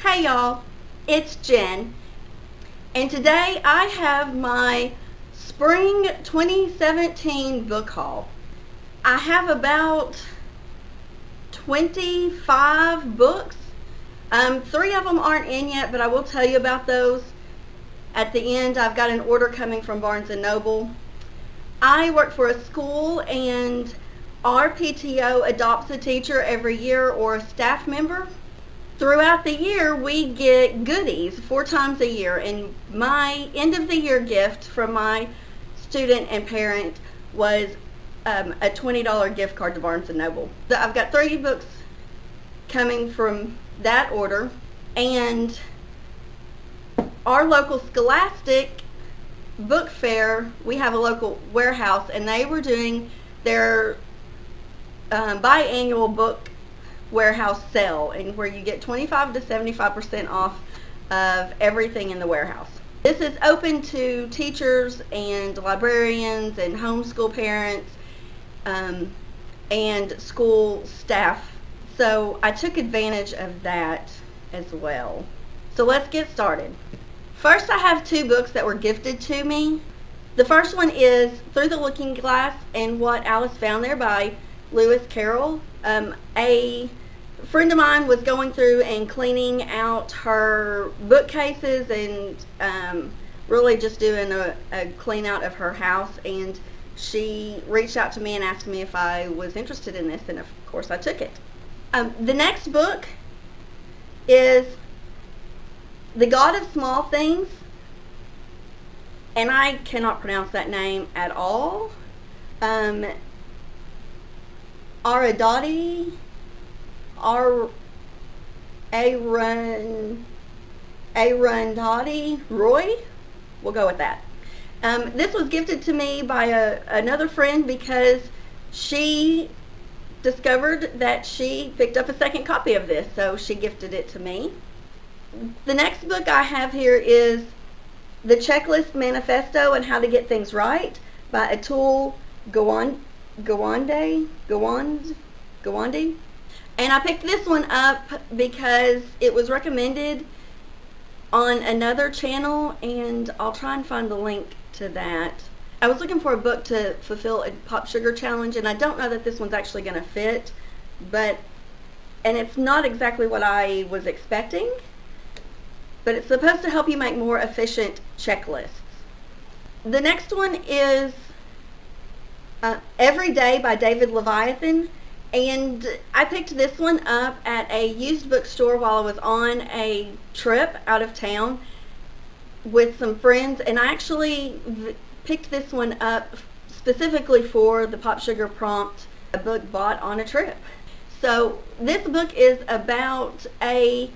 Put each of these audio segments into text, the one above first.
Hey y'all, it's Jen, and today I have my Spring 2017 book haul. I have about 25 books. 3 of them aren't in yet, but I will tell you about those at the end. I've got an order coming from Barnes & Noble. I work for a school, and our PTO adopts a teacher every year or a staff member. Throughout the year, we get goodies 4 times a year, and my end of the year gift from my student and parent was a $20 gift card to Barnes & Noble. I've got 30 books coming from that order, and our local Scholastic book fair, we have a local warehouse, and they were doing their biannual book warehouse sale, and where you get 25 to 75% off of everything in the warehouse. This is open to teachers and librarians and homeschool parents and school staff. So I took advantage of that as well. So let's get started. First, I have 2 books that were gifted to me. The first one is Through the Looking Glass and What Alice Found There by Lewis Carroll. A friend of mine was going through and cleaning out her bookcases and really just doing a clean out of her house, and she reached out to me and asked me if I was interested in this, and of course I took it. The next book is The God of Small Things, and I cannot pronounce that name at all. Arundhati Roy? We'll go with that. This was gifted to me by another friend because she discovered that she picked up a second copy of this, so she gifted it to me. The next book I have here is The Checklist Manifesto and How to Get Things Right by Atul Gawande. And I picked this one up because it was recommended on another channel, and I'll try and find the link to that. I was looking for a book to fulfill a Pop Sugar challenge, and I don't know that this one's actually going to fit, and it's not exactly what I was expecting, but it's supposed to help you make more efficient checklists. The next one is Every Day by David Leviathan, and I picked this one up at a used bookstore while I was on a trip out of town with some friends, and I actually picked this one up specifically for the Pop Sugar prompt, a book bought on a trip. So this book is about a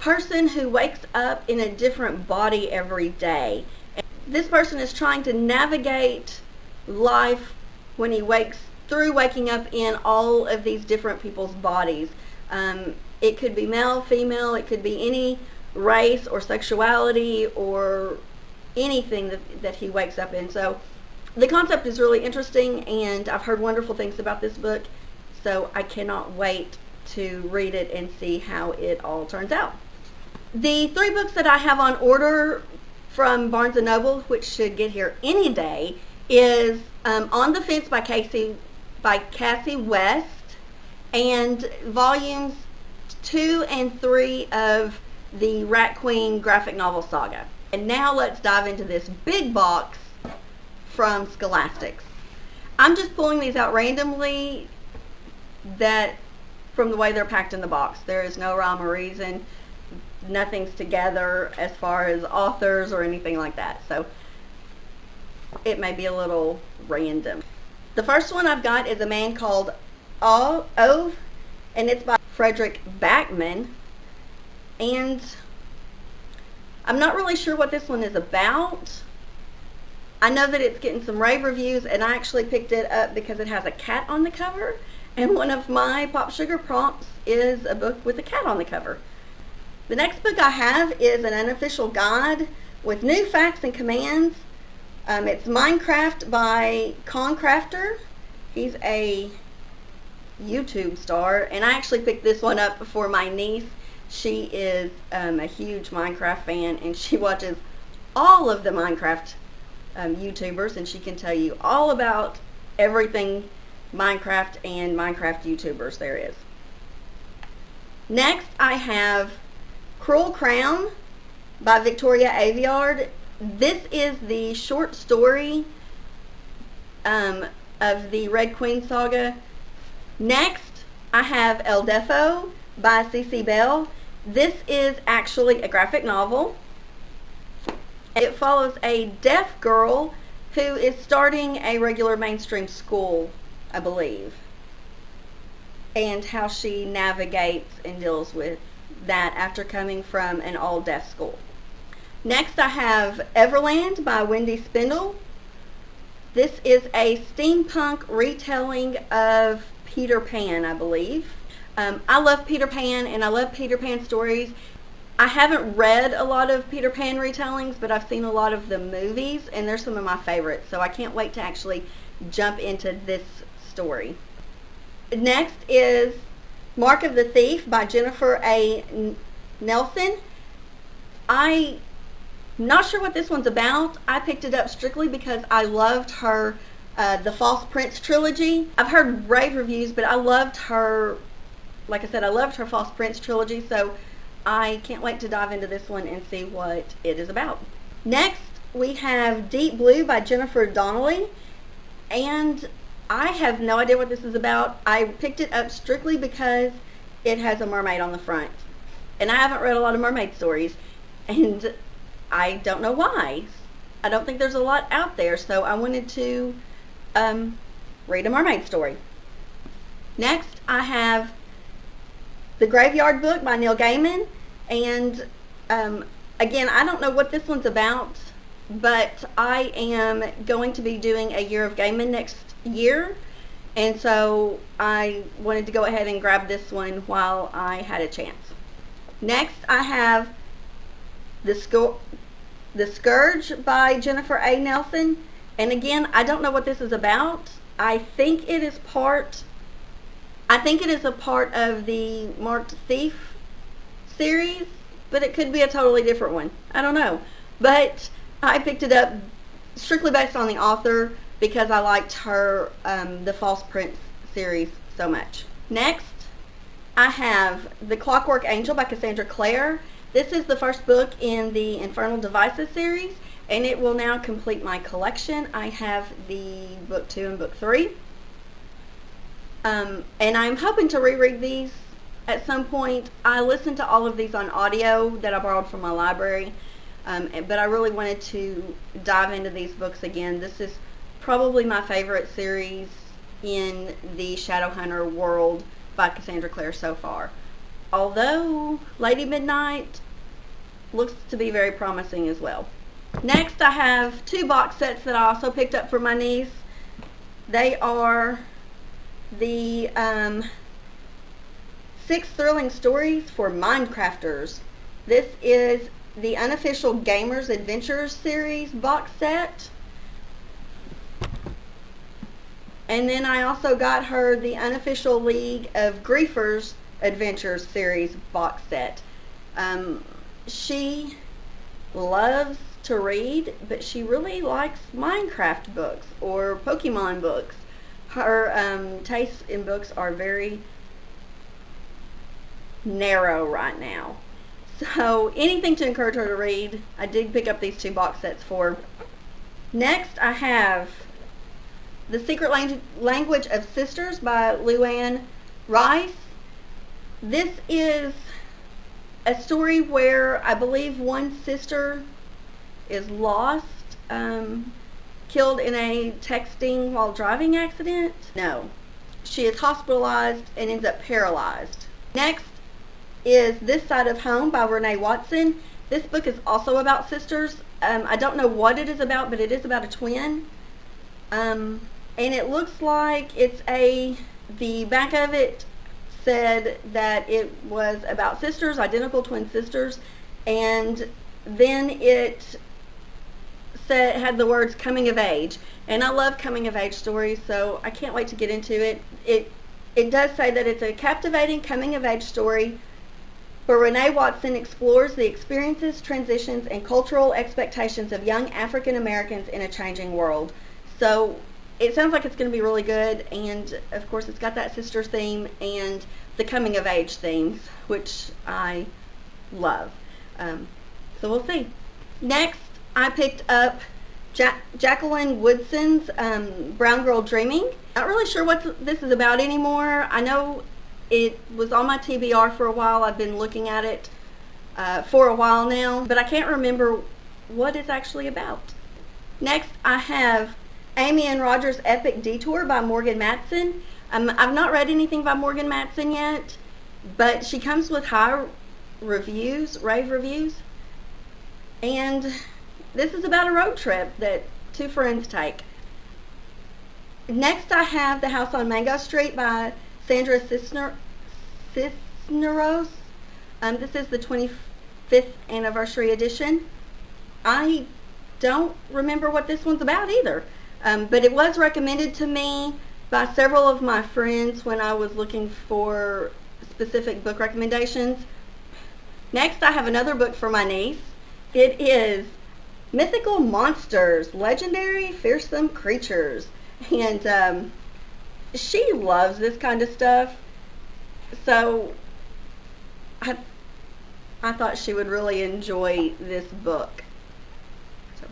person who wakes up in a different body every day. And this person is trying to navigate life when he waking up in all of these different people's bodies. It could be male, female, it could be any race or sexuality or anything that he wakes up in. So the concept is really interesting, and I've heard wonderful things about this book, so I cannot wait to read it and see how it all turns out. The 3 books that I have on order from Barnes & Noble, which should get here any day, is On the Fence by Cassie West, and volumes 2 and 3 of the Rat Queen graphic novel saga. And now let's dive into this big box from Scholastic. I'm just pulling these out randomly from the way they're packed in the box. There is no rhyme or reason. Nothing's together as far as authors or anything like that. So it may be a little random. The first one I've got is a man called Ove, and it's by Frederick Backman. And I'm not really sure what this one is about. I know that it's getting some rave reviews, and I actually picked it up because it has a cat on the cover, and one of my Pop Sugar prompts is a book with a cat on the cover. The next book I have is an unofficial guide with new facts and commands. It's Minecraft by Concrafter. He's a YouTube star, and I actually picked this one up for my niece. She is a huge Minecraft fan, and she watches all of the Minecraft YouTubers, and she can tell you all about everything Minecraft and Minecraft YouTubers there is. Next, I have Cruel Crown by Victoria Aveyard. This is the short story of the Red Queen saga. Next, I have El Defo by C.C. Bell. This is actually a graphic novel. It follows a deaf girl who is starting a regular mainstream school, I believe, and how she navigates and deals with that after coming from an all-deaf school. Next, I have Everland by Wendy Spindle. This is a steampunk retelling of Peter Pan, I believe. I love Peter Pan, and I love Peter Pan stories. I haven't read a lot of Peter Pan retellings, but I've seen a lot of the movies, and they're some of my favorites, so I can't wait to actually jump into this story. Next is Mark of the Thief by Jennifer A. Nelson. I'm not sure what this one's about. I picked it up strictly because I loved her The False Prince trilogy. I've heard rave reviews, but I loved her, like I said, I loved her False Prince trilogy, so I can't wait to dive into this one and see what it is about. Next, we have Deep Blue by Jennifer Donnelly, and I have no idea what this is about. I picked it up strictly because it has a mermaid on the front, and I haven't read a lot of mermaid stories, and I don't know why. I don't think there's a lot out there, so I wanted to read a mermaid story. Next, I have The Graveyard Book by Neil Gaiman, and again, I don't know what this one's about, but I am going to be doing a year of Gaiman next year, and so I wanted to go ahead and grab this one while I had a chance. Next, I have The Scourge by Jennifer A. Nelson, and again, I don't know what this is about. I think it is a part of the Marked Thief series, but it could be a totally different one. I don't know. But I picked it up strictly based on the author because I liked her The False Prince series so much. Next, I have The Clockwork Angel by Cassandra Clare. This is the first book in the Infernal Devices series, and it will now complete my collection. I have the book 2 and book 3. And I'm hoping to reread these at some point. I listened to all of these on audio that I borrowed from my library, but I really wanted to dive into these books again. This is probably my favorite series in the Shadowhunter world by Cassandra Clare so far. Although Lady Midnight looks to be very promising as well. Next, I have 2 box sets that I also picked up for my niece. They are the 6 Thrilling Stories for Minecrafters. This is the Unofficial Gamers Adventures series box set. And then I also got her the Unofficial League of Griefers Adventures series box set. She loves to read, but she really likes Minecraft books or Pokemon books. Her tastes in books are very narrow right now. So anything to encourage her to read, I did pick up these 2 box sets for. Next, I have The Secret Language of Sisters by Luann Rice. This is a story where I believe one sister is lost, killed in a texting while driving accident. No, she is hospitalized and ends up paralyzed. Next is This Side of Home by Renee Watson. This book is also about sisters. I don't know what it is about, but it is about a twin. And it looks like the back of it said that it was about sisters, identical twin sisters, and then it had the words coming of age, and I love coming of age stories, so I can't wait to get into it. It does say that it's a captivating coming of age story where Renee Watson explores the experiences, transitions, and cultural expectations of young African Americans in a changing world. So it sounds like it's going to be really good, and of course it's got that sister theme and the coming of age themes, which I love. So we'll see. Next, I picked up Jacqueline Woodson's Brown Girl Dreaming. Not really sure what this is about anymore. I know it was on my TBR for a while. I've been looking at it for a while now, but I can't remember what it's actually about. Next, I have Amy and Roger's Epic Detour by Morgan Matson. I've not read anything by Morgan Matson yet, but she comes with rave reviews. And this is about a road trip that two friends take. Next, I have The House on Mango Street by Sandra Cisneros. This is the 25th anniversary edition. I don't remember what this one's about either, but it was recommended to me by several of my friends when I was looking for specific book recommendations. Next, I have another book for my niece. It is Mythical Monsters, Legendary Fearsome Creatures. And she loves this kind of stuff. So I thought she would really enjoy this book. So,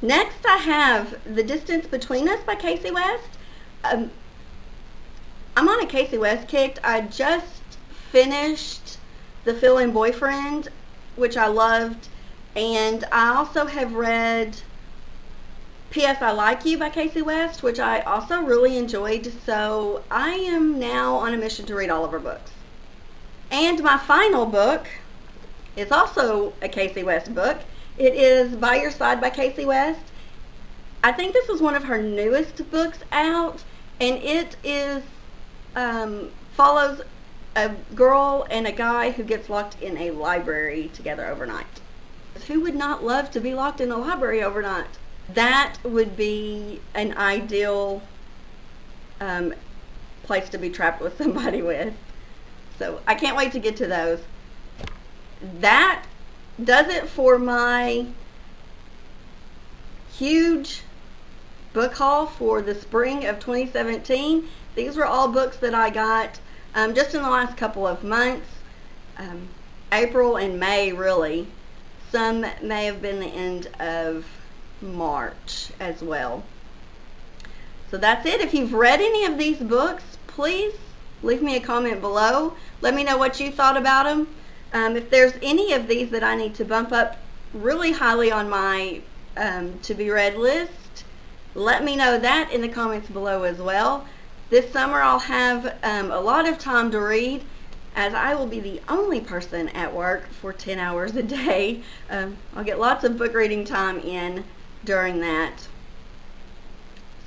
next I have The Distance Between Us by Casey West. I'm on a Casey West kick. I just finished The Fill-In Boyfriend, which I loved, and I also have read P.S. I Like You by Casey West, which I also really enjoyed, so I am now on a mission to read all of her books. And my final book is also a Casey West book. It is By Your Side by Casey West. I think this is one of her newest books out, and it is follows a girl and a guy who gets locked in a library together overnight. Who would not love to be locked in a library overnight? That would be an ideal place to be trapped with somebody with. So I can't wait to get to those. That does it for my huge book haul for the spring of 2017. These were all books that I got just in the last couple of months. April and May, really. Some may have been the end of March as well. So that's it. If you've read any of these books, please leave me a comment below. Let me know what you thought about them. If there's any of these that I need to bump up really highly on my to be read list, let me know that in the comments below as well. This summer I'll have a lot of time to read, as I will be the only person at work for 10 hours a day. I'll get lots of book reading time in during that.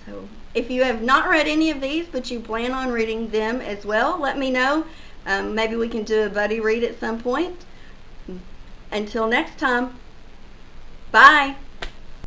So if you have not read any of these but you plan on reading them as well, let me know. Maybe we can do a buddy read at some point. Until next time, bye.